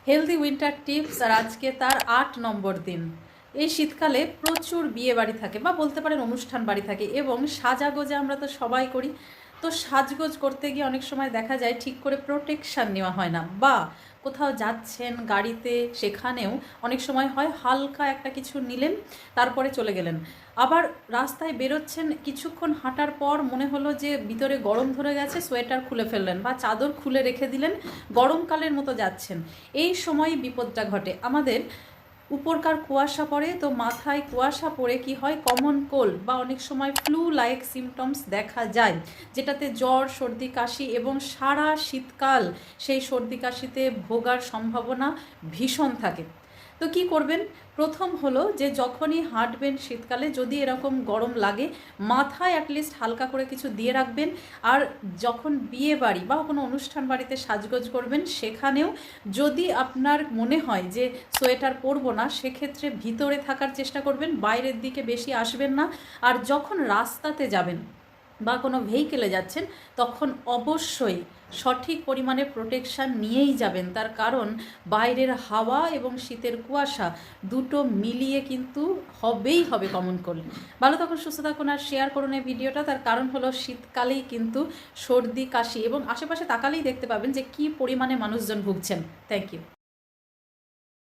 Healthy winter tips আর আজকে তার ৮ নম্বর দিন। এই শীতকালে প্রচুর বিয়ে বাড়ি থাকে বা বলতে পারেন অনুষ্ঠান বাড়ি থাকে এবং সাজাগোজা আমরা তো সবাই করি। তো সাজগোজ করতে গিয়ে অনেক সময় দেখা যায় ঠিক করে প্রোটেকশান নেওয়া হয় না, বা কোথাও যাচ্ছেন গাড়িতে সেখানেও অনেক সময় হয় হালকা একটা কিছু নিলেন তারপরে চলে গেলেন, আবার রাস্তায় বেরোচ্ছেন কিছুক্ষণ হাঁটার পর মনে হলো যে ভিতরে গরম ধরে গেছে, সোয়েটার খুলে ফেললেন বা চাদর খুলে রেখে দিলেন, গরমকালের মতো যাচ্ছেন। এই সময় বিপদটা ঘটে। আমাদের উপরকার কুয়াশা পড়ে, তো মাথায় কুয়াশা পড়ে কি হয়, কমন কোল্ড বা অনেক সময় ফ্লু লাইক সিমটমস দেখা যায়, যেটাতে জ্বর, সর্দি, কাশি এবং সারা শীতকাল সেই সর্দি কাশিতে ভোগার সম্ভাবনা ভীষণ থাকে। তো কি করবেন? প্রথম হলো যে যখনই হাঁটবেন শীতকালে যদি এরকম গরম লাগে, মাথায় অ্যাটলিস্ট হালকা করে কিছু দিয়ে রাখবেন। আর যখন বিয়ে বাড়ি বা কোনো অনুষ্ঠান বাড়িতে সাজগোজ করবেন সেখানেও যদি আপনার মনে হয় যে সোয়েটার পরবো না, সেক্ষেত্রে ভিতরে থাকার চেষ্টা করবেন, বাইরের দিকে বেশি আসবেন না। আর যখন রাস্তাতে যাবেন বা কোনো ভেহিকেলে যাচ্ছেন তখন অবশ্যই সঠিক পরিমাণে প্রোটেকশান নিয়েই যাবেন, তার কারণ বাইরের হাওয়া এবং শীতের কুয়াশা দুটো মিলিয়ে কিন্তু হবেই হবে কমন কোল্ড। ভালো থাকুন, সুস্থ থাকুন আর শেয়ার করুন এই ভিডিওটা। তার কারণ হলো শীতকালেই কিন্তু সর্দি কাশি এবং আশেপাশে তাকালেই দেখতে পাবেন যে কী পরিমাণে মানুষজন ভুগছেন। Thank you.